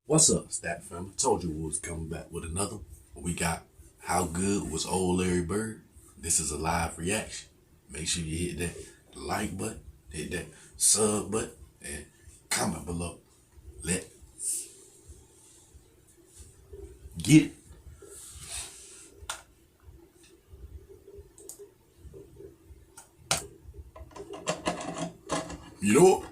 What's up, Stat Family? Told you we was coming back with another. We got How Good Was Old Larry Bird? This is a live reaction. Make sure you hit that like button, hit that sub button, and comment below. Let's get it. You know what?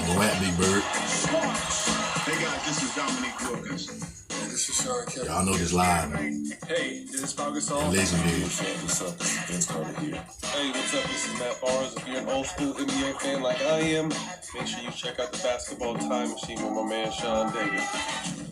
Go at Big Bird. Hey guys, this is Dominique Wilkins. Hey, this is Sean Kelly. Y'all know this live. Hey, this is Pau Gasol. Legendary. What's up? This is Vince Carter here. Hey, what's up? This is Matt Barnes. If you're an old school NBA fan like I am, make sure you check out the Basketball Time Machine with my man Sean Davis.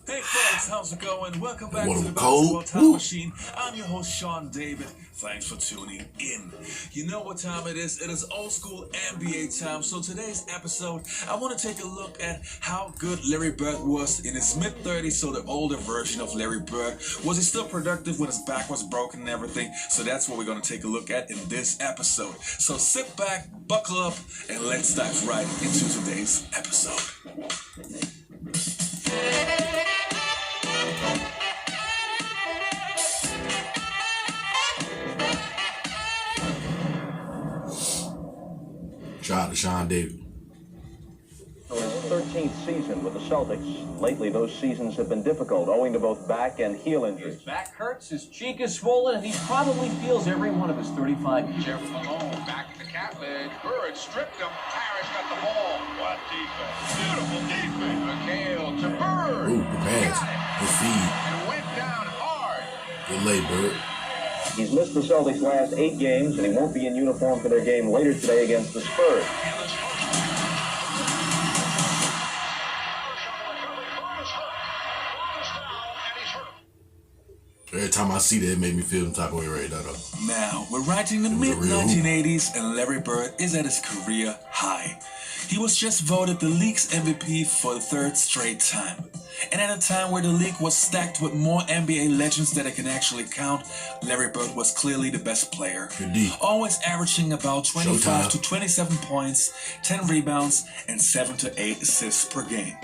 Hey folks, how's it going? Welcome back to the Cold. Basketball Time Machine. I'm your host Sean David. Thanks for tuning in. You know what time it is? It is old school NBA time. So today's episode, I want to take a look at how good Larry Bird was in his mid-30s, so the older version of Larry Bird. Was he still productive when his back was broken and everything? So that's what we're going to take a look at in this episode. So sit back, buckle up, and let's dive right into today's episode. Shout out to Sean David. His 13th season with the Celtics. Lately, those seasons have been difficult owing to both back and heel injuries. His back hurts, his cheek is swollen, and he probably feels every one of his 35 years. Jeff Malone back at the cat leg. Bird stripped him. Parrish got the ball. What defense? Beautiful defense. McHale to Bird. Ooh, the pass. The feed. And went down hard. Good lay, Bird. He's missed the Celtics' last 8 games, and he won't be in uniform for their game later today against the Spurs. Every time I see that, it made me feel the type of way right now, though. Now, we're right in the mid-1980s, and Larry Bird is at his career high. He was just voted the league's MVP for the 3rd straight time. And at a time where the league was stacked with more NBA legends that I can actually count, Larry Bird was clearly the best player. Indeed. Always averaging about 25 Showtime. to 27 points, 10 rebounds, and 7 to 8 assists per game.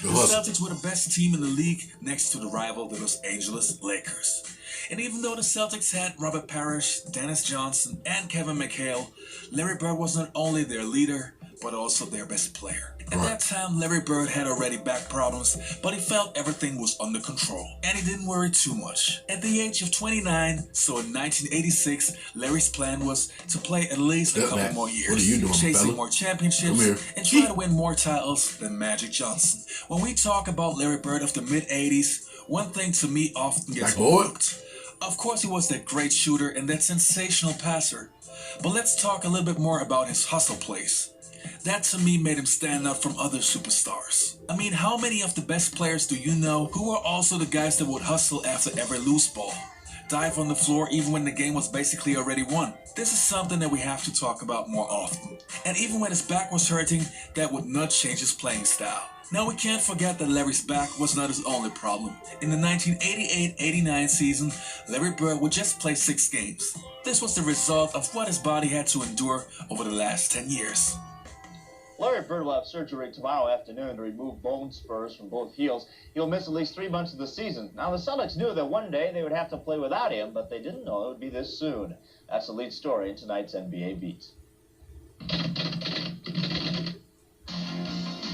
The Celtics were the best team in the league next to the rival, the Los Angeles Lakers. And even though the Celtics had Robert Parrish, Dennis Johnson, and Kevin McHale, Larry Bird was not only their leader, but also their best player. At that time, Larry Bird had already back problems, but he felt everything was under control, and he didn't worry too much. At the age of 29, so in 1986, Larry's plan was to play at least a couple more years, what are you doing, chasing fella? more championships, and try to win more titles than Magic Johnson. When we talk about Larry Bird of the mid-80s, one thing to me often gets overlooked. Of course, he was that great shooter and that sensational passer, but let's talk a little bit more about his hustle plays. That to me made him stand out from other superstars. I mean, how many of the best players do you know who are also the guys that would hustle after every loose ball? Dive on the floor even when the game was basically already won. This is something that we have to talk about more often. And even when his back was hurting, that would not change his playing style. Now we can't forget that Larry's back was not his only problem. In the 1988-89 season, Larry Bird would just play 6 games. This was the result of what his body had to endure over the last 10 years. Larry Bird will have surgery tomorrow afternoon to remove bone spurs from both heels. He'll miss at least 3 months of the season. Now, the Celtics knew that one day they would have to play without him, but they didn't know it would be this soon. That's the lead story in tonight's NBA Beat.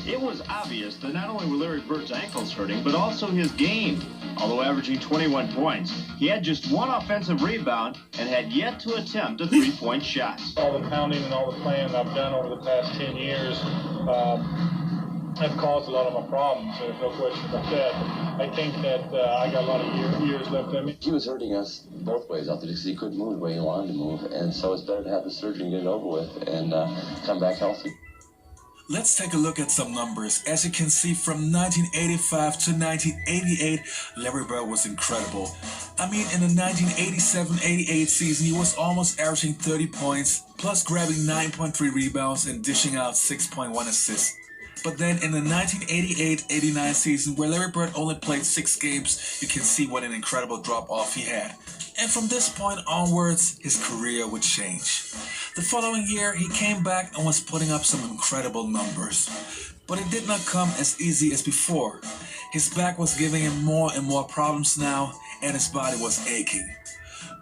It was obvious that not only were Larry Bird's ankles hurting, but also his game. Although averaging 21 points, he had just 1 offensive rebound and had yet to attempt a 3-point shot. All the pounding and all the playing I've done over the past 10 years have caused a lot of my problems. There's no question about that. I think that I got a lot of years left in me. He was hurting us both ways out there because he couldn't move the way he wanted to move, and so it's better to have the surgery and get it over with and come back healthy. Let's take a look at some numbers. As you can see, from 1985 to 1988, Larry Bird was incredible. I mean, in the 1987-88 season, he was almost averaging 30 points, plus grabbing 9.3 rebounds and dishing out 6.1 assists. But then in the 1988-89 season, where Larry Bird only played 6 games, you can see what an incredible drop-off he had. And from this point onwards, his career would change. The following year, he came back and was putting up some incredible numbers. But it did not come as easy as before. His back was giving him more and more problems now, and his body was aching.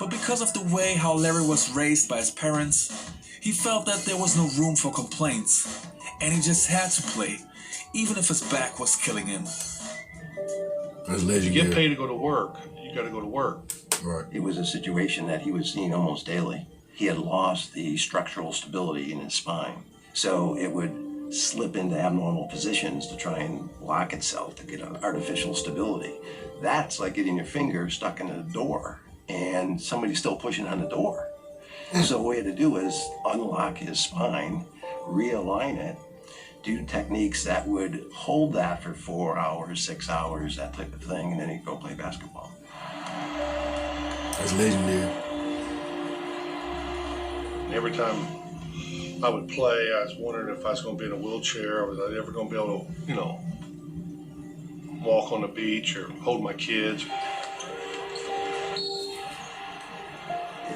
But because of the way how Larry was raised by his parents, he felt that there was no room for complaints, and he just had to play, even if his back was killing him. That's You legendary. get paid to go to work. You got to go to work. Right. It was a situation that he was seeing almost daily. He had lost the structural stability in his spine, so it would slip into abnormal positions to try and lock itself to get an artificial stability. That's like getting your finger stuck in a door and somebody's still pushing on the door. So what we had to do is unlock his spine, realign it, do techniques that would hold that for 4 hours, 6 hours, that type of thing, and then he'd go play basketball. That's legendary. Every time I would play, I was wondering if I was going to be in a wheelchair, or was I ever going to be able to, walk on the beach or hold my kids.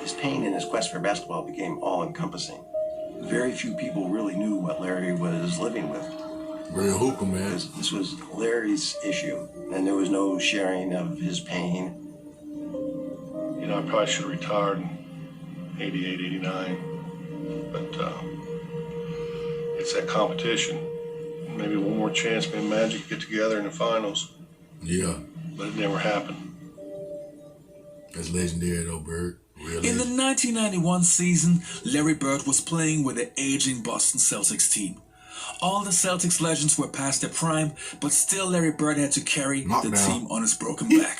His pain and his quest for basketball became all-encompassing. Very few people really knew what Larry was living with. Real hooper, man. This was Larry's issue, and there was no sharing of his pain. I probably should have retired in 88, 89, but it's that competition. Maybe one more chance, maybe Magic get together in the finals. Yeah. But it never happened. That's legendary, though, Bird. In the 1991 season, Larry Bird was playing with the aging Boston Celtics team. All the Celtics legends were past their prime, but still Larry Bird had to carry the team on his broken back.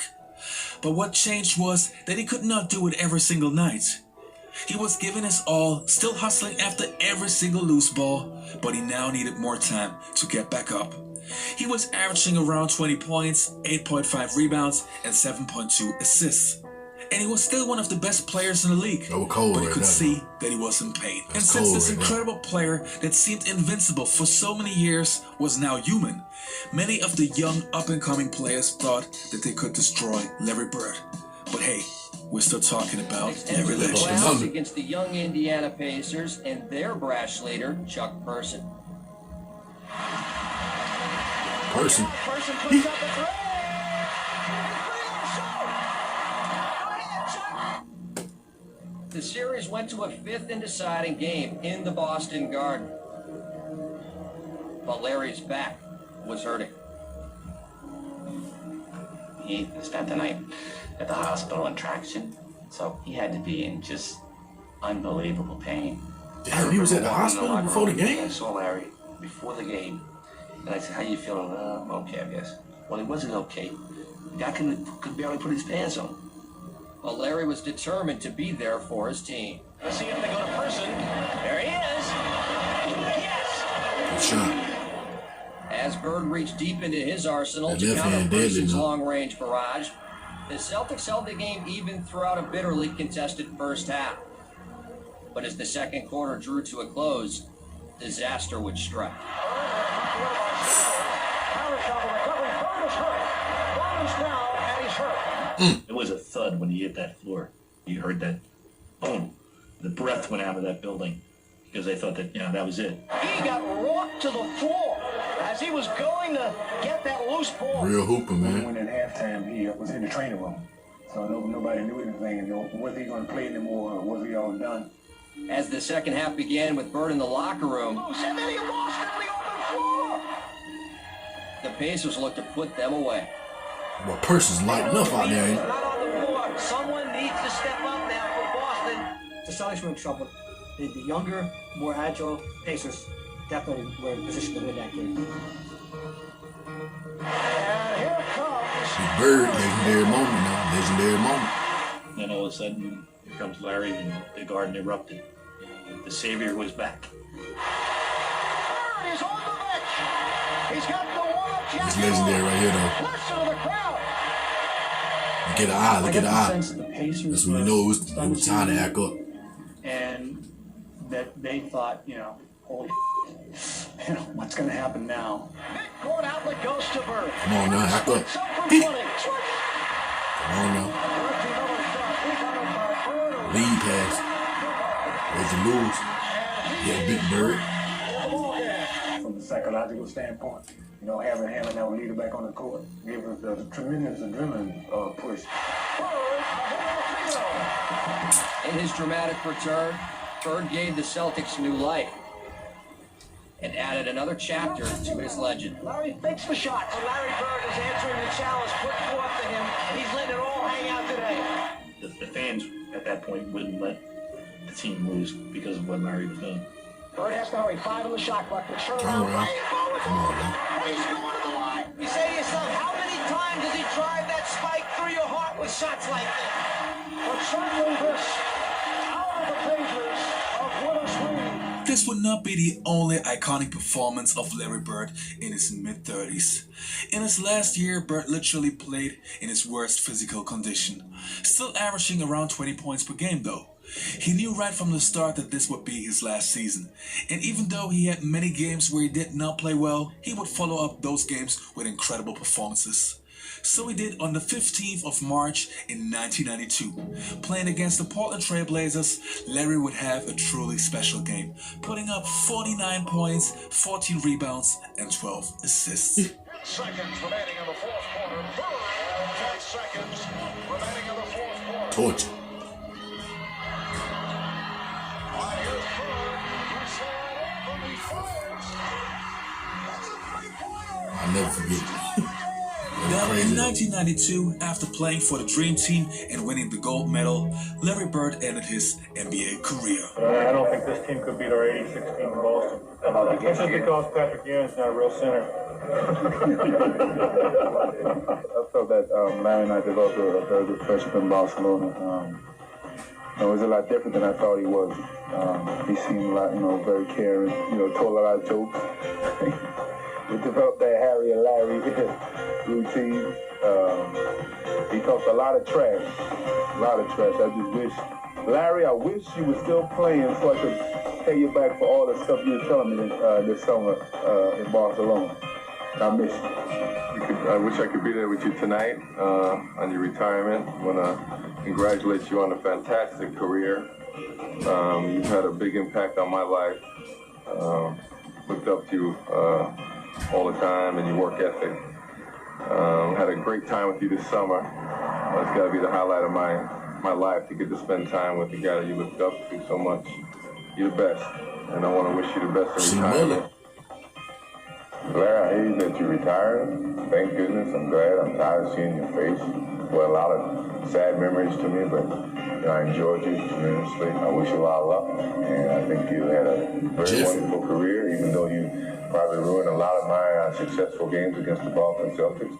But what changed was that he could not do it every single night. He was giving his all, still hustling after every single loose ball, but he now needed more time to get back up. He was averaging around 20 points, 8.5 rebounds, and 7.2 assists. And he was still one of the best players in the league, but he could see that he was in pain. And since this incredible player that seemed invincible for so many years was now human, many of the young up-and-coming players thought that they could destroy Larry Bird. But hey, we're still talking about Larry Legend. Against the young Indiana Pacers and their brash leader, Chuck Person. Person puts up a three. The series went to a fifth and deciding game in the Boston Garden. But Larry's back was hurting. He spent the night at the hospital in traction, so he had to be in just unbelievable pain. Damn, he was at the hospital before the game? I saw Larry before the game, and I said, how you feeling? I'm okay, I guess. Well, he wasn't okay. The guy could barely put his pants on. Well, Larry was determined to be there for his team. Let's see if they go to Person. There he is. Yes! Good shot. As Bird reached deep into his arsenal to counter Person's long-range barrage, the Celtics held the game even throughout a bitterly contested first half. But as the second quarter drew to a close, disaster would strike. It was a thud when he hit that floor. You heard that boom. The breath went out of that building because they thought that, that was it. He got rocked to the floor as he was going to get that loose ball. Real hooper, man. When at halftime, he was in the training room. So nobody knew anything. Was he going to play anymore or was he all done? As the second half began with Bird in the locker room, And then he lost it on the open floor. the Pacers looked to put them away. Well, Person's lighting up out there, ain't Not on the floor. Someone needs to step up now for Boston. The Celtics were in trouble. The younger, more agile Pacers definitely were in position to win that game. And here it comes. Big Bird, legendary moment now. Legendary moment. Then all of a sudden, here comes Larry, and the Garden erupted. The Savior was back. Bird is on the bench. He's got the one-up jacket. It's legendary right here, though. Listen to the crowd. Look at the eye, look at the eye. Sense that the Pacers That's when you know it was time to act up. and that they thought, holy what's going to happen now? Midcourt outlet goes to Bird. Come on now, act up. Come on now. Lead pass. Where'd you lose? Big Bird. From the psychological standpoint, you know, having that leader back on the court gave us a tremendous adrenaline push. In his dramatic return, Bird gave the Celtics new life and added another chapter to his legend. Larry thinks for shots, and Larry Bird is answering the challenge put forth to him, and he's letting it all hang out today. The fans at that point wouldn't let the team lose because of what Larry was doing. Bird has to hurry. 5 on the shot clock. The turn Turn around. around. Come on, man. He's going to the line. You say to yourself, how many times does he drive that spike through your heart with shots like this? But certainly this, out of the pages of Willis Reed. This would not be the only iconic performance of Larry Bird in his mid-30s. In his last year, Bird literally played in his worst physical condition, still averaging around 20 points per game though. He knew right from the start that this would be his last season, and even though he had many games where he did not play well, he would follow up those games with incredible performances. So he did on the 15th of March in 1992. Playing against the Portland Trail Blazers, Larry would have a truly special game, putting up 49 points, 14 rebounds, and 12 assists. 10 seconds remaining in the fourth quarter. Bird, 10 seconds remaining in the fourth quarter. Torture. I'll never forget it. Now, in 1992, after playing for the Dream Team and winning the gold medal, Larry Bird ended his NBA career. I don't think this team could beat our 86 team in Boston. That's just because Patrick Ewing's not a real center. I felt that Larry and I developed a very good friendship in Barcelona. It was a lot different than I thought he was. He seemed a lot, very caring, told a lot of jokes. We developed that Harry and Larry routine. He talked a lot of trash. I just wish, Larry, I wish you were still playing so I could pay you back for all the stuff you were telling me this summer in Barcelona. I miss you. I wish I could be there with you tonight on your retirement. I want to congratulate you on a fantastic career. You've had a big impact on my life. Looked up to you all the time and your work ethic. Had a great time with you this summer. It's got to be the highlight of my life to get to spend time with the guy that you looked up to so much. You're the best, and I want to wish you the best in retirement. Larry, I hear that you retired. Thank goodness. I'm glad. I'm tired of seeing your face. Well, a lot of sad memories to me, but I enjoyed you tremendously. I wish you a lot of luck, and I think you had a very wonderful career, even though you probably ruined a lot of my successful games against the Boston Celtics.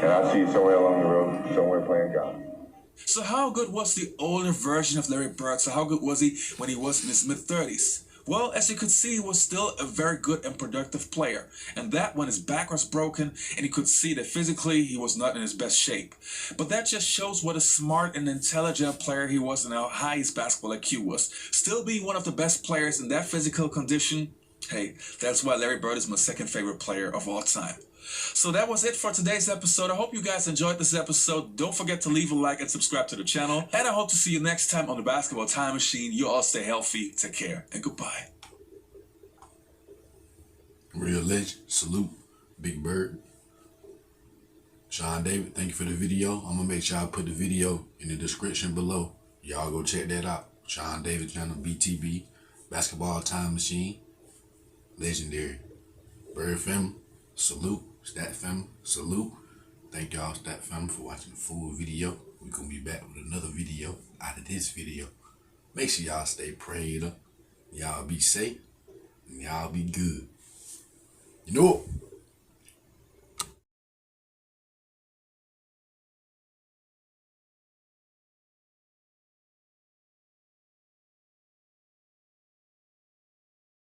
And I'll see you somewhere along the road, somewhere playing golf. So how good was the older version of Larry Bird? So how good was he when he was in his mid-30s? Well, as you could see, he was still a very good and productive player. And that when his back was broken and he could see that physically he was not in his best shape. But that just shows what a smart and intelligent player he was and how high his basketball IQ was. Still being one of the best players in that physical condition, hey, that's why Larry Bird is my second favorite player of all time. So that was it for today's episode. I hope you guys enjoyed this episode. Don't forget to leave a like and subscribe to the channel. And I hope to see you next time on the Basketball Time Machine. You all stay healthy, take care, and goodbye. Real legend. Salute. Big Bird. Sean David, thank you for the video. I'm going to make sure I put the video in the description below. Y'all go check that out. Sean David channel, BTB. Basketball Time Machine. Legendary. Bird Family. Salute. Stat Family, salute. Thank y'all, Stat Family, for watching the full video. We're going to be back with another video out of this video. Make sure y'all stay prayed up. Y'all be safe. And y'all be good. You know it.